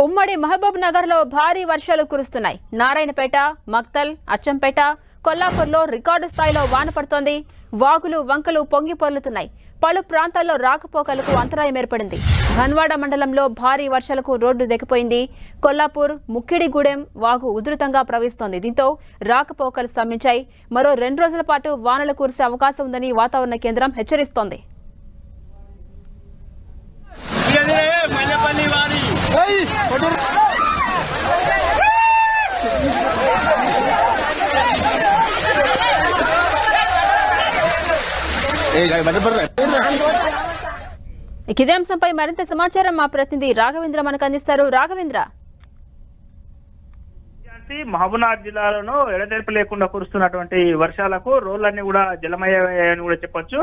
ఉమ్మడి మహబూబ్ నగర్ లో భారీ వర్షాలు కురుస్తున్నాయి. నారాయణపేట, మక్తల్, అచ్చంపేట, కొల్లాపూర్లో రికార్డు స్థాయిలో వాన పడుతోంది. వాగులు, వంకలు పొంగి పొర్లుతున్నాయి. పలు ప్రాంతాల్లో రాకపోకలకు అంతరాయం ఏర్పడింది. ధన్వాడ మండలంలో భారీ వర్షాలకు రోడ్డు దెక్కిపోయింది. కొల్లాపూర్, ముక్కిడిగూడెం వాగు ఉధృతంగా ప్రవహిస్తోంది. దీంతో రాకపోకలు స్తంభించాయి. మరో 2 రోజుల పాటు వానలు కురిసే అవకాశం ఉందని వాతావరణ కేంద్రం హెచ్చరిస్తోంది. ఇదే అంశంపై మరింత సమాచారం మా ప్రతినిధి రాఘవేంద్ర మనకు అందిస్తారు. రాఘవేంద్ర, మహబూబ్నగర్ జిల్లాలోనూ ఎడతెరిపి లేకుండా కురుస్తున్నటువంటి వర్షాలకు రోడ్లన్నీ కూడా జలమయ్యాయని కూడా చెప్పొచ్చు.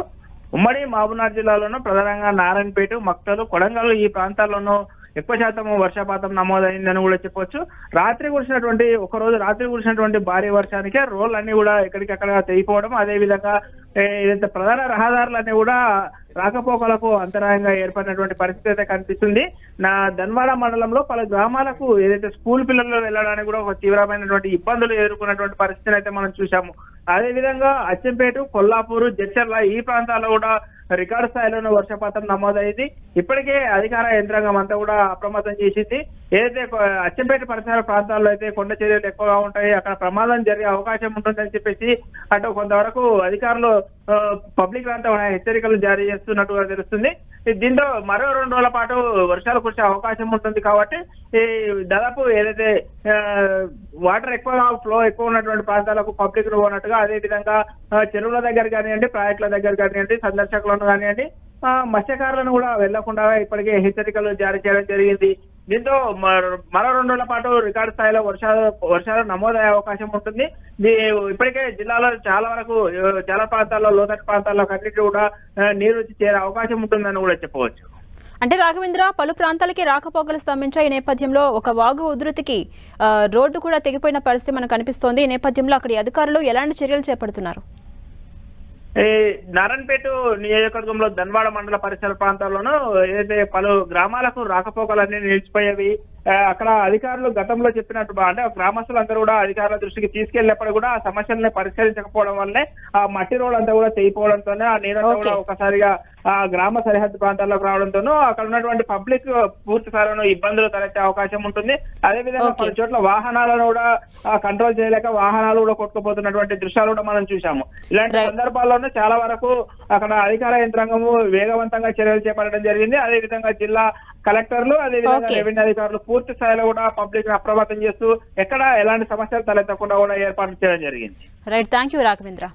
ఉమ్మడి మహబూబ్నగర్ జిల్లాలోనూ ప్రధానంగా నారాయణపేట, మక్తలు, కొడంగల్ ఈ ప్రాంతాల్లోనూ ఎక్కువ శాతం వర్షపాతం నమోదైందని కూడా చెప్పొచ్చు. రాత్రి కురిసినటువంటి భారీ వర్షానికే రోడ్లన్నీ కూడా ఎక్కడికక్కడ తెగిపోవడం, అదేవిధంగా ఏదైతే ప్రధాన రహదారులన్నీ కూడా రాకపోకలకు అంతరాయంగా ఏర్పడినటువంటి పరిస్థితి అయితే కనిపిస్తుంది. ధన్వాడ మండలంలో పలు గ్రామాలకు ఏదైతే స్కూల్ పిల్లలు వెళ్ళడానికి కూడా ఒక తీవ్రమైనటువంటి ఇబ్బందులు ఎదుర్కొన్నటువంటి పరిస్థితిని అయితే మనం చూసాము. అదేవిధంగా అచ్చంపేట, కొల్లాపూరు, జడ్చర్ల ఈ ప్రాంతాల్లో కూడా రికార్డు స్థాయిలోనే వర్షపాతం నమోదైంది. ఇప్పటికే అధికార యంత్రాంగం అంతా కూడా అప్రమత్తం చేసింది. ఏదైతే అచ్చంపేట పరిసర ప్రాంతాల్లో అయితే కొండ చర్యలు ఎక్కువగా ఉంటాయి, అక్కడ ప్రమాదం జరిగే అవకాశం ఉంటుందని చెప్పేసి అటు కొంతవరకు అధికారులు పబ్లిక్ అంతా హెచ్చరికలు జారీ చేస్తున్నట్టుగా తెలుస్తుంది. దీంతో మరో 2 రోజుల పాటు వర్షాలు కురిసే అవకాశం ఉంటుంది. కాబట్టి ఈ దాదాపు ఏదైతే వాటర్ ఫ్లో ఎక్కువ ఉన్నటువంటి ప్రాంతాలకు పబ్లిక్ పోనట్టుగా, అదే విధంగా చెరువుల దగ్గర కానివ్వండి, ప్రాజెక్టుల దగ్గర కానివ్వండి, సందర్శకులను కానివ్వండి, మత్స్యకారులను కూడా వెళ్లకుండా ఇప్పటికే హెచ్చరికలు జారీ చేయడం జరిగింది. దీంతో మరో 2 రోజుల పాటు రికార్డు స్థాయిలో వర్షాలు నమోదయ్యే అవకాశం ఉంటుంది. ఇప్పటికే జిల్లాలో చాలా ప్రాంతాల్లో, లోతట్టు ప్రాంతాల్లో అన్నిటి కూడా నీరు వచ్చి చేరే అవకాశం ఉంటుందని కూడా చెప్పవచ్చు. అంటే రాఘవేంద్ర, పలు ప్రాంతాలకి రాకపోకలు స్తంభించాయి. ఈ నేపథ్యంలో ఒక వాగు ఉధృతికి రోడ్డు కూడా తెగిపోయిన పరిస్థితి మనకు కనిపిస్తోంది. ఈ నేపథ్యంలో అక్కడి అధికారులు ఎలాంటి చర్యలు చేపడుతున్నారు? నారాయణపేట నియోజకవర్గంలో ధన్వాడ మండల పరిసర ప్రాంతాల్లోనూ ఏదైతే పలు గ్రామాలకు రాకపోకలన్నీ నిలిచిపోయేవి. అక్కడ అధికారులు గతంలో చెప్పినట్టు అంటే గ్రామస్తులందరూ కూడా అధికారుల దృష్టికి తీసుకెళ్లినప్పుడు కూడా ఆ సమస్యల్ని పరిష్కరించకపోవడం వల్లే ఆ మట్టి రోడ్ అంతా కూడా తెగిపోవడంతోనే ఆ నీరంతా కూడా ఒకసారిగా ఆ గ్రామ సరిహద్దు ప్రాంతాల్లోకి రావడంతోనూ అక్కడ ఉన్నటువంటి పబ్లిక్ పూర్తి స్థాయిలో ఇబ్బందులు తలెత్తే అవకాశం ఉంటుంది. అదేవిధంగా పలు చోట్ల వాహనాలను కూడా కంట్రోల్ చేయలేక వాహనాలు కూడా కొట్టుకుపోతున్నటువంటి దృశ్యాలు కూడా మనం చూసాము. ఇలాంటి సందర్భాల్లోనే చాలా వరకు అక్కడ అధికార యంత్రాంగము వేగవంతంగా చర్యలు చేపట్టడం జరిగింది. అదేవిధంగా జిల్లా కలెక్టర్లు, అదేవిధంగా రెవెన్యూ అధికారులు పూర్తి స్థాయిలో కూడా పబ్లిక్ అప్రమత్తం చేస్తూ ఎక్కడ ఎలాంటి సమస్యలు తలెత్తకుండా కూడా ఏర్పాటు చేయడం జరిగింది. Right, thank you Raghavendra.